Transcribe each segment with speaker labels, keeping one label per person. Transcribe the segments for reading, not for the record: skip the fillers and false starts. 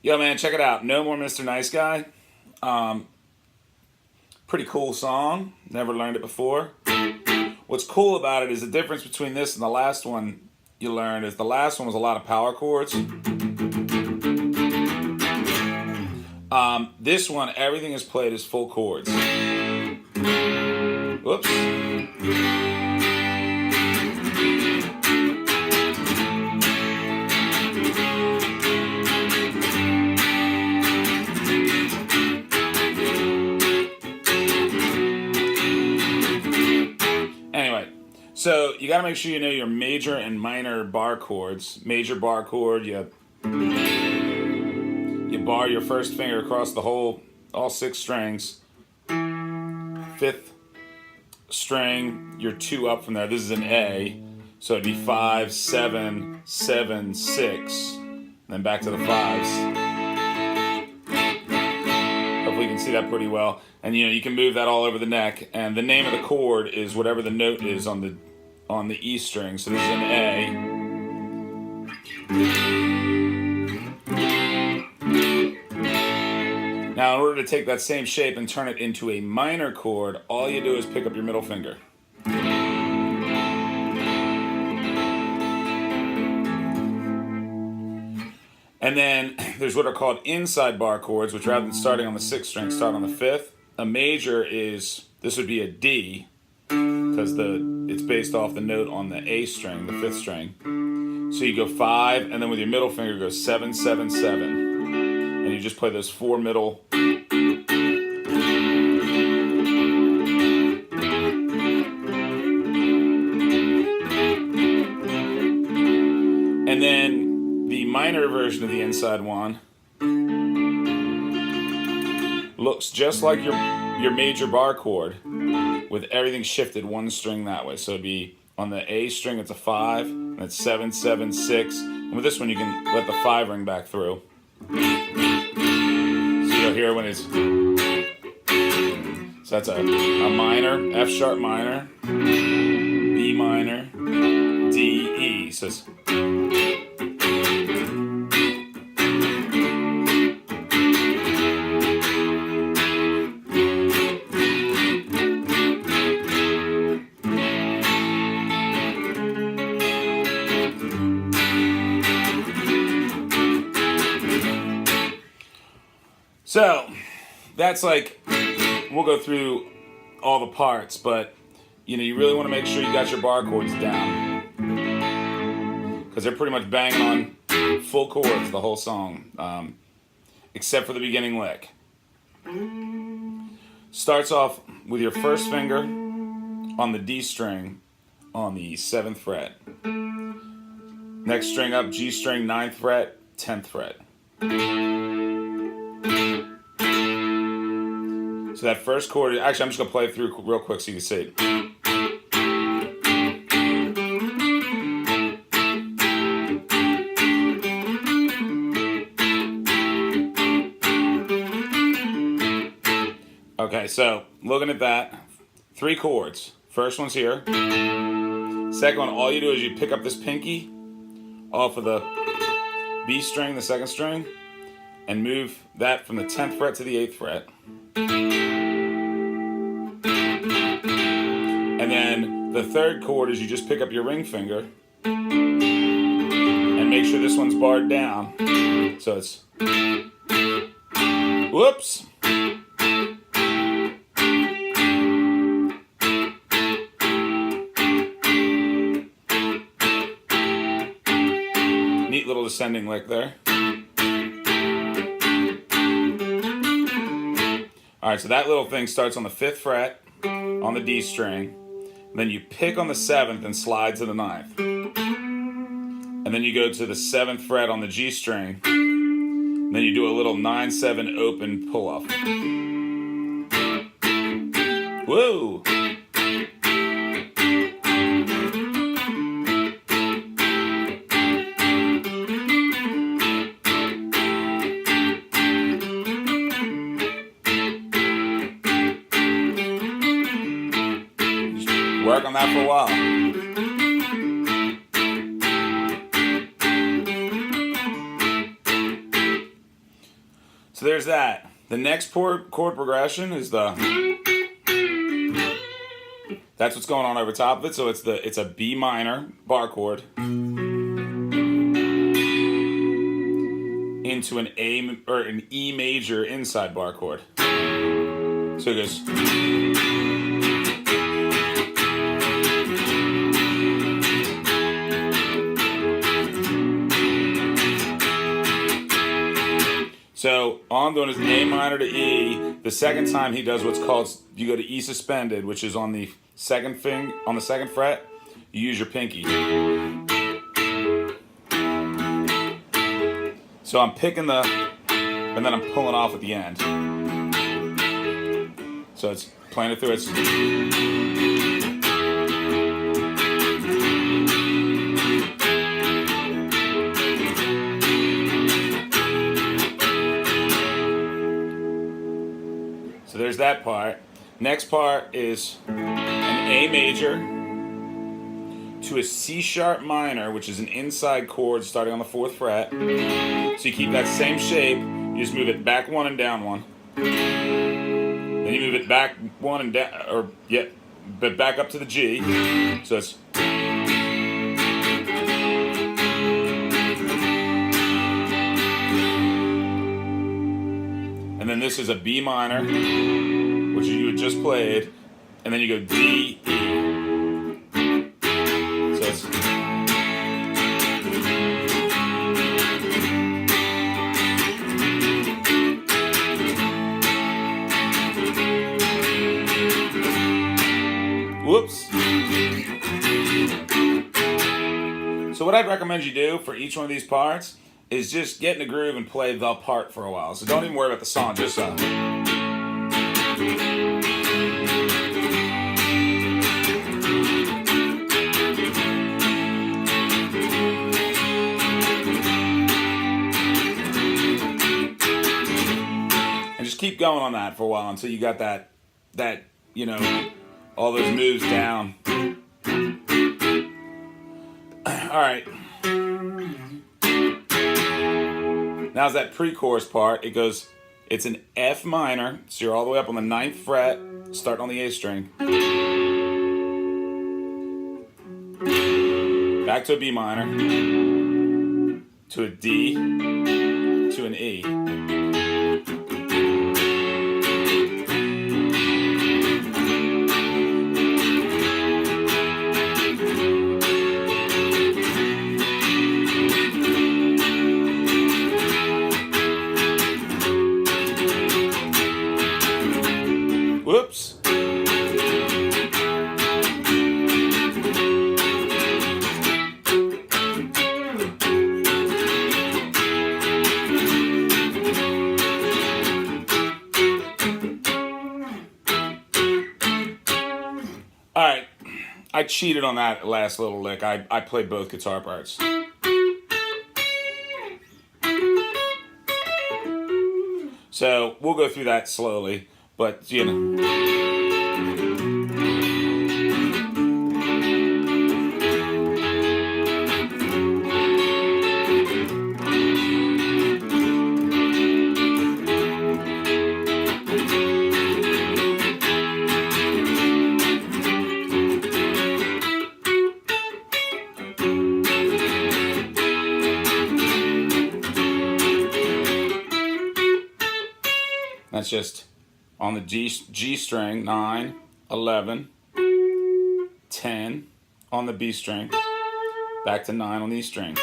Speaker 1: Yo, man, check it out. No More Mr. Nice Guy. Um, Pretty cool song. Never learned it before. What's cool about it is the difference between this and the last one you learned is the last one was a lot of power chords. This one, everything is played as full chords. Whoops. Anyway, so you got to make sure you know your major and minor bar chords. Major bar chord, you bar your first finger across the whole, all 6 strings. 5th string, you're 2 up from there. This is an A, so it'd be 5, 7, 7, 6, and then back to the 5s. Hopefully you can see that pretty well. And you can move that all over the neck. And the name of the chord is whatever the note is on the E string. So this is an A. Now, in order to take that same shape and turn it into a minor chord, all you do is pick up your middle finger. And then there's what are called inside bar chords, which rather than starting on the 6th string, start on the 5th. A major is, this would be a D, because it's based off the note on the A string, the 5th string. So you go 5, and then with your middle finger go 7, 7, 7. And you just play those 4 middle. And then the minor version of the inside one looks just like your major bar chord with everything shifted 1 string that way. So it'd be on the A string, it's a 5, and it's 7, 7, 6. And with this one, you can let the 5 ring back through. So you'll hear when it's, so that's a minor, F sharp minor, B minor, D, E. So it's, so that's like, we'll go through all the parts, but you really want to make sure you got your bar chords down, because they're pretty much banging on full chords the whole song, except for the beginning lick. Starts off with your first finger on the D string on the 7th fret. Next string up, G string, 9th fret, 10th fret. So that first chord, actually I'm just going to play it through real quick so you can see it. Okay, so looking at that, 3 chords. First one's here. Second one, all you do is you pick up this pinky off of the B string, the 2nd string, and move that from the 10th fret to the 8th fret. And then the 3rd chord is you just pick up your ring finger and make sure this one's barred down. So it's, whoops. Neat little descending lick there. Alright, so that little thing starts on the 5th fret on the D string. Then you pick on the 7th and slide to the 9th. And then you go to the 7th fret on the G string. Then you do a little 9-7 open pull off. Whoa! Work on that for a while. So there's that. The next chord progression is the. That's what's going on over top of it. So it's a B minor bar chord into an A or an E major inside bar chord. So it goes. So all I'm doing is A minor to E. The second time he does what's called, you go to E suspended, which is on the second fret. You use your pinky. So I'm picking and then I'm pulling off at the end. So it's playing it through. It's. So there's that part. Next part is an A major to a C sharp minor, which is an inside chord starting on the 4th fret. So you keep that same shape, you just move it back 1 and down 1. Then you move it back 1 and down, but back up to the G. So it's. And then this is a B minor, which you had just played, and then you go D, E. So it's. Whoops. So what I'd recommend you do for each one of these parts is just get in the groove and play the part for a while. So don't even worry about the song, just And just keep going on that for a while until you got that all those moves down. All right. Now's that pre-chorus part. It's an F minor, so you're all the way up on the 9th fret, starting on the A string. Back to a B minor, to a D, to an E. Whoops. All right, I cheated on that last little lick. I played both guitar parts. So we'll go through that slowly, but that's just on the G string, 9, 11, 10 on the B string, back to 9 on the E string.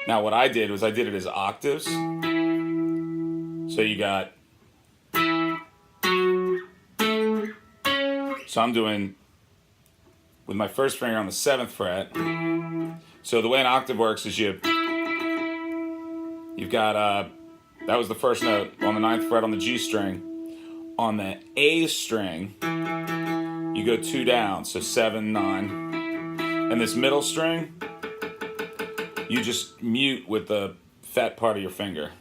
Speaker 1: Now what I did was I did it as octaves. So you got, so I'm doing with my first finger on the 7th fret. So the way an octave works is you've got, that was the first note on the 9th fret on the G string. On the A string, you go 2 down, so 7, 9. And this middle string, you just mute with the fat part of your finger.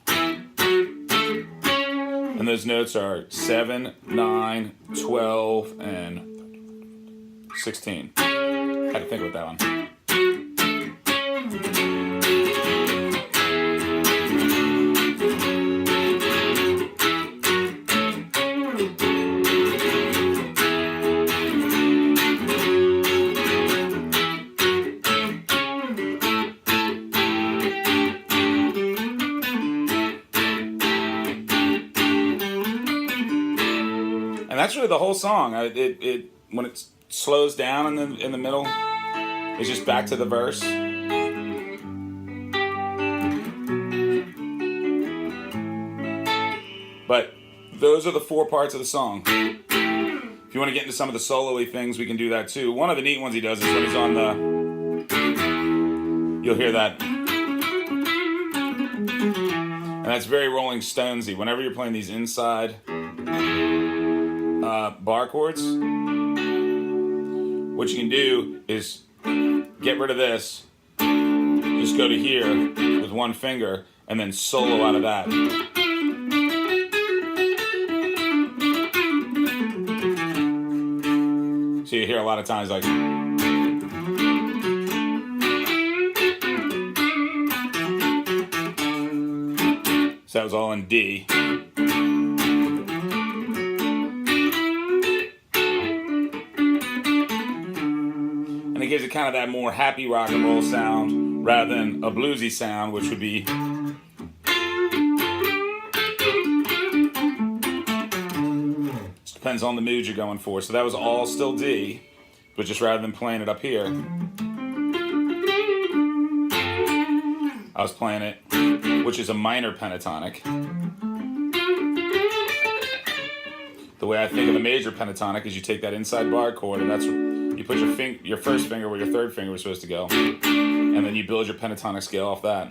Speaker 1: And those notes are 7, 9, 12, and 16. I had to think about that one. And that's really the whole song. It when it slows down in the middle, it's just back to the verse. But those are the 4 parts of the song. If you want to get into some of the solo-y things, we can do that too. One of the neat ones he does is when he's on the... You'll hear that. And that's very Rolling Stonesy. Whenever you're playing these inside bar chords, what you can do is get rid of this, just go to here with one finger, and then solo out of that. So you hear a lot of times like... So that was all in D. And it gives it kind of that more happy rock and roll sound rather than a bluesy sound, which would be... Just depends on the mood you're going for. So that was all still D, but just rather than playing it up here, I was playing it, which is a minor pentatonic. The way I think of a major pentatonic is you take that inside bar chord, and that's you put your first finger where your third finger was supposed to go, and then you build your pentatonic scale off that.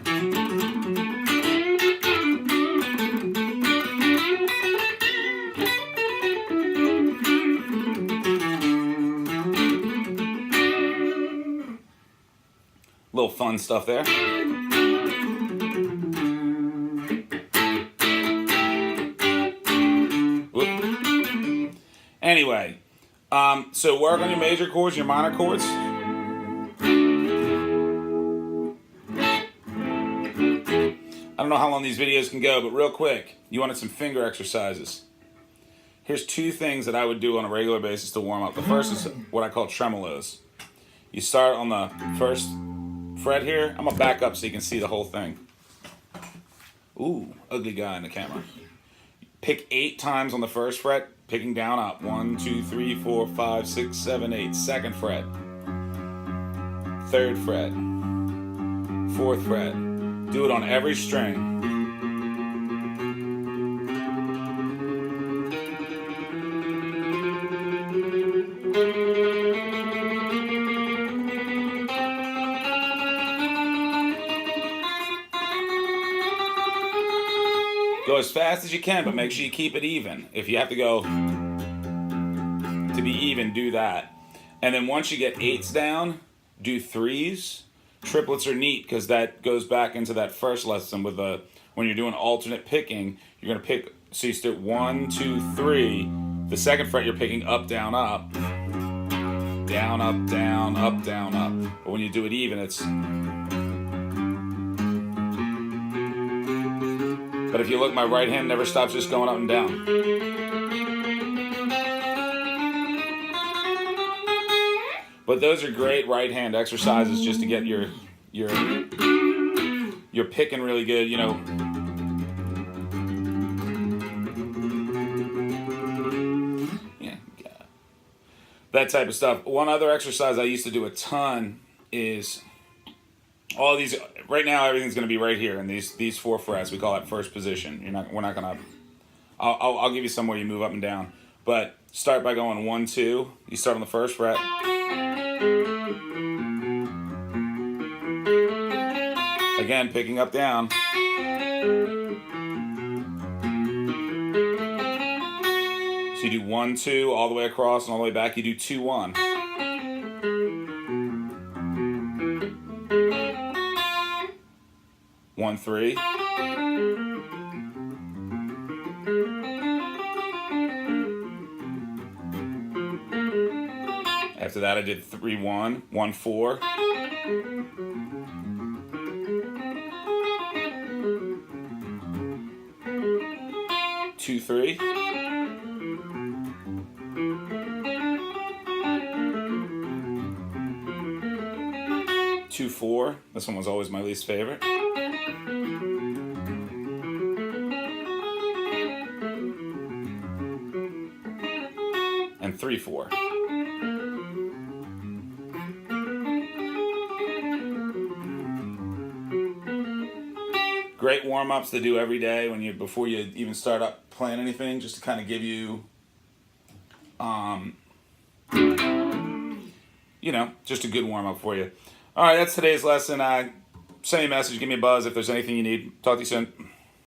Speaker 1: Little fun stuff there. Anyway, so work on your major chords, your minor chords. I don't know how long these videos can go, but real quick, you wanted some finger exercises. Here's 2 things that I would do on a regular basis to warm up. The first is what I call tremolos. You start on the first fret here. I'm going to back up so you can see the whole thing. Ooh, ugly guy in the camera. Pick 8 times on the first fret, picking down up. 1, 2, 3, 4, 5, 6, 7, 8. Second fret. Third fret. Fourth fret. Do it on every string. Go as fast as you can, but make sure you keep it even. If you have to go to be even, do that. And then once you get 8s down, do 3s. Triplets are neat because that goes back into that first lesson with when you're doing alternate picking, you're going to pick, so you start 1, 2, 3. The second fret you're picking up, down, up. Down, up, down, up, down, up. But when you do it even, it's... But if you look, my right hand never stops just going up and down. But those are great right hand exercises just to get your picking really good, you know. Yeah. That type of stuff. One other exercise I used to do a ton is all these. Right now, everything's going to be right here in these 4 frets. We call that first position. We're not going to. I'll give you some where you move up and down. But start by going 1, 2. You start on the first fret. Again, picking up, down. So you do 1, 2 all the way across and all the way back. You do 2, 1. One, 3. After that, I did 3, 1, 1, 4. 2, 3. 2, 4. This one was always my least favorite. 2, 3/4. Great warm-ups to do every day before you even start up playing anything, just to kind of give you, just a good warm-up for you. All right, that's today's lesson. Send me a message, give me a buzz if there's anything you need. Talk to you soon.